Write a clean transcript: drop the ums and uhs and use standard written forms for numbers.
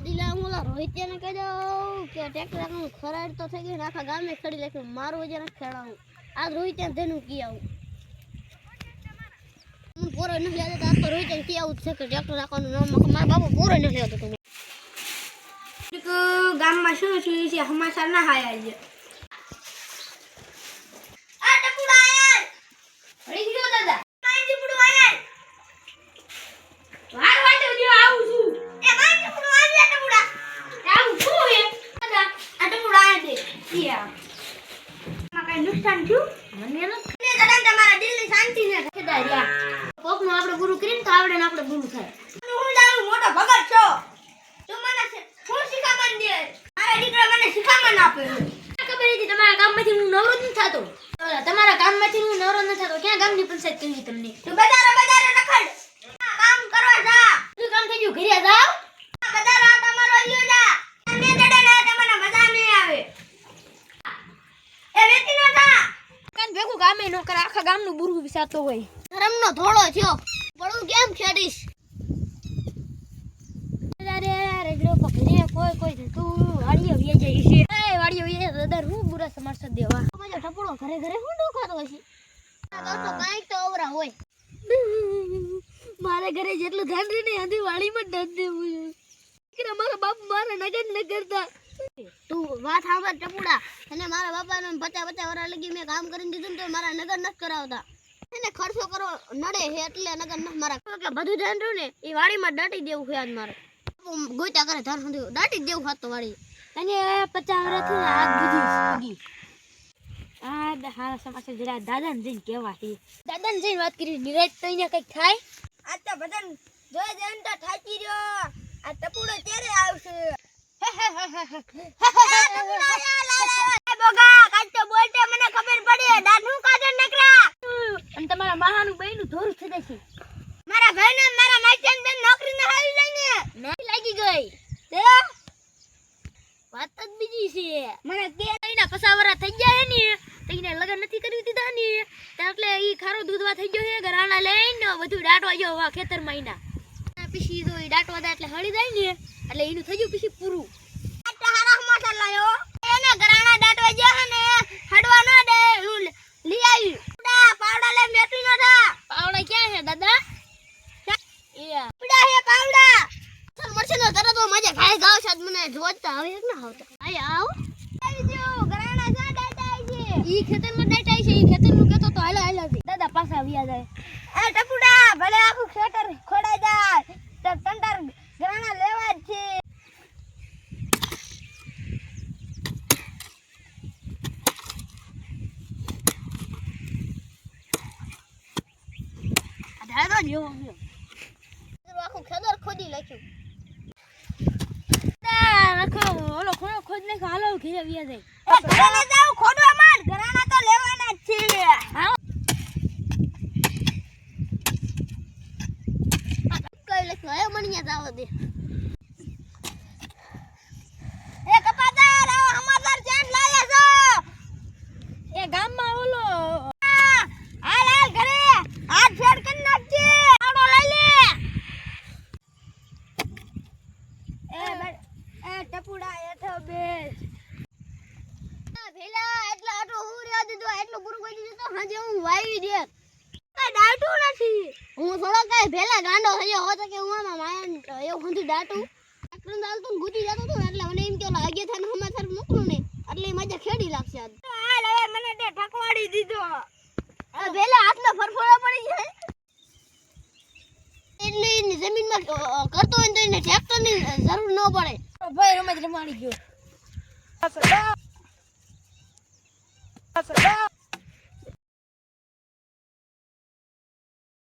દિલા મોલા રોહિત્યાને કહી દઉં કે ટ્રેક્ટર આખું ખરાડ તો થઈ ગયું ને આખા ગામે ખડી નાખ્યું મારું વજન ખેડાવું આજ રોહિત્યાને ધેનું કી આવું હું પોરો નથી લેતો આજ તો રોહિત્યાને કી આવું છે કે ટ્રેક્ટર રાખવાનું નામ મારા બાપુ પોરો નથી લેતો તમે ગામમાં શું છે સમાચાર ના હાયા છે આ ટપુડા આયા હળી ગયો દાદા કાઈ ટપુડું આયા વાર વાટે ઉજો આવું છું એ કાઈ ટપુડું આયા ટપુડા આવું છું એ દાદા આ ટપુડા આયા દે યા માં કઈ નુકસાન થયું મને ને દાદા તમારા દિલની શાંતિ ને ખેદાર્યા કોકનો આપણે ગુરુ કરીને તો આવડે ને આપણે ગુરુ થાય હું દારૂ મોટો ભગત છો તું મને હું શિખામણ દે મારા દીકરા મને શિખામણ આપે ખબર હતી તમારા ગામમાંથી હું નવરો નથી થતો તમારા ગામમાંથી હું નવરો નથી થતો ક્યાં ગામની પંચાયત કરી તમને તું બજારે નખડ કામ કરવા જા તું કામ થઈ ગયું ઘરે જાવ બજાર આ તમારો લ્યો જા ને દડે ને તમને મજા નહીં આવે એ વેતી નો જા કાન ભેગું ગામે નો કરે આખા ગામનું બુરુ વિસાતો હોય ધરમનો થોડો થયો પડું કેમ ખેડીશ રેગડો પકડે કોઈ તું વાડીઓ વેજાઈ છે એ વાડીઓ વેજાઈ દાદા હું બુરા સમારસ દેવા મજો ટપુડો ઘરે હું ડોખાતો હશે આ તો કાંઈક તો અવરા હોય મારા ઘરે જેટલું ધ્યાન રે ને આધી વાડીમાં ડર દેવું કે મારા બાપ મારા નગર ન કરતા તું વાત સાંભળ ટપુડા અને મારા બાપાને 50 વર્ષ લગી મેં કામ કરીને દીધું તો મારા નગર ન કરાવતા એને ખર્ચો કરો નડે હે એટલે નગર ન મારા કે બધું ધ્યાન રહ્યું ને એ વાડીમાં દાટી દેવું છે આજ મારે ગોઈતા કરે ધાર સુધી દાટી દેવું ખાતો વાડી અને 50 વર્ષથી આગ બધી આ હારા સમાચાર જરા દાદાને જઈને કહેવા છે દાદાને જઈને વાત કરી નિરાત તો અહીંયા કઈક થાય આ તો બદન જોઈ જન તો થાકી રહ્યો આ ટપુડો ત્યારે આવશે બોગા કાલ તો બોલતે મને ખબર પડી દાદુ કાજર નકરા અને તમારા મહાનું બહેનું ધોરું થઈ જશે મારા ભાઈને મારા માઈચન બેન નોકરી ન હાલી લઈને નહીં લાગી ગઈ તે વાત જ બીજી છે મને કે એના પસાવરા થઈ ગયા ને તઈને લગન નથી કરી દીધા ને એટલે ઈ ખારો દૂધવા થઈ ગયો છે ઘરાણા લઈને બધું ડાટવા ગયો વા ખેતર માં પીસી તો ઈ ડાટવા દા એટલે હળી જાય ને એટલે એનું થઈ ગયું પીસી પૂરું આટલા હારા સમાચાર લાયો એને ઘરાણા ડાટવા ગયા ને હડવા ન દે હું લઈ આવી પાવડા લે મેટી ન થા પાવડા ક્યાં છે દાદા પડા હે પાવડા મરશે ન તરત તો મજા ખાઈ ગાવ છે મને જોતા આવે કે ના આવતા આય આવ આવી જો ઘરાણા જા ડાટા આવી છે ઈ ખેતરમાં ડાટા આવી છે ઈ ખેતરનું કેતો તો હાલા દાદા પાછા આવ્યા જાય એ ટપુડા ભલે આખું ખેતર ખોડાઈ જાય તો તંતર ઘરાણા લેવા જ છે આ ધાડો જેવો આખું ખેતર ખોદી નાખ્યું રાખો ઓલો ખોડો ખોદ ને હાલો ઘરે વ્યા જાય એ ઘરે જાવ ખોડવા માર ઘરાણા તો લેવાના જ છે હા કઈ લખ્યું હે મણિયા જાવ દે એ કપાદાર આવો સમાચાર ચેન લાયા છો એ ગામમાં ઓલો હાલ ઘરે હાથ ફેડ કરી નાખજે આવડો લઈ લે એ ટપુડા એઠો બેસ ભેલા એટલા આટલો હું રેવા દીધો એટલું પૂરું કરી દીધું તો હાજે હું વાવી દે આ ડાટું નથી હું થોડો કઈ ભેલા ગાંડો થયો હોતો કે હું આમાં માયન એવું હંધી ડાટું ટ્રેક્ટર દાલતું ગુતી જતો તો એટલે મને એમ કે ઓલા આગે થાને સમાચાર મોકલું ને એટલે મજા ખેડી લાગશે આજ હાલ હવે મને તે ઠકવાડી દીધો ભેલા હાથનો ફરફોડો પડી જાય એટલે એની જમીનમાં કરતો હોય તો એને ટ્રેક્ટરની જરૂર ન પડે ભાઈ રમત રમાડી ગયો